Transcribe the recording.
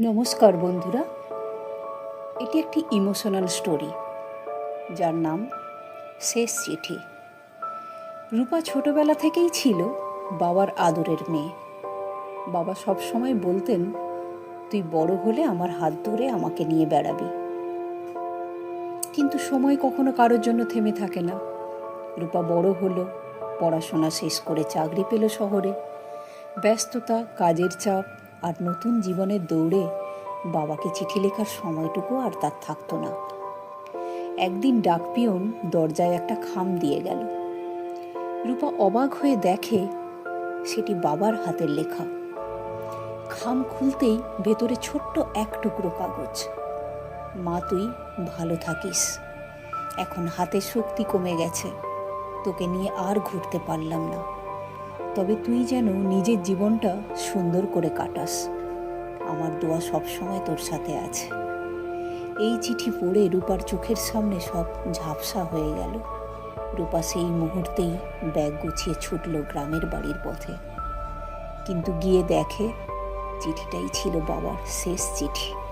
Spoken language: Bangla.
নমস্কার বন্ধুরা, এটি একটি ইমোশনাল স্টোরি যার নাম শেষ চিঠি। রূপা ছোটবেলা থেকেই ছিল বাবার আদরের মেয়ে। বাবা সবসময় বলতেন, তুই বড় হলে আমার হাত ধরে আমাকে নিয়ে বেড়াবি। কিন্তু সময় কখনো কারোর জন্য থেমে থাকে না। রূপা বড় হলো, পড়াশোনা শেষ করে চাকরি পেল শহরে। ব্যস্ততা, কাজের চাপ আর নতুন জীবনের দৌড়ে বাবাকে চিঠি লেখার সময়টুকু আর তার থাকতো না। একদিন ডাকপিয়ন দরজায় একটা খাম দিয়ে গেল। রূপা অবাক হয়ে দেখে সেটি বাবার হাতের লেখা। খাম খুলতেই ভেতরে ছোট্ট এক টুকরো কাগজ। মা, তুই ভালো থাকিস। এখন হাতের শক্তি কমে গেছে, তোকে নিয়ে আর ঘুরতে পারলাম না। তবে তুই যেন নিজের জীবনটা সুন্দর করে কাটাস। আমার দোয়া সবসময় তোর সাথে আছে। এই চিঠি পড়ে রূপার চোখের সামনে সব ঝাপসা হয়ে গেল। রূপা সেই মুহূর্তেই ব্যাগ গুছিয়ে ছুটল গ্রামের বাড়ির পথে। কিন্তু গিয়ে দেখে চিঠিটাই ছিল বাবার শেষ চিঠি।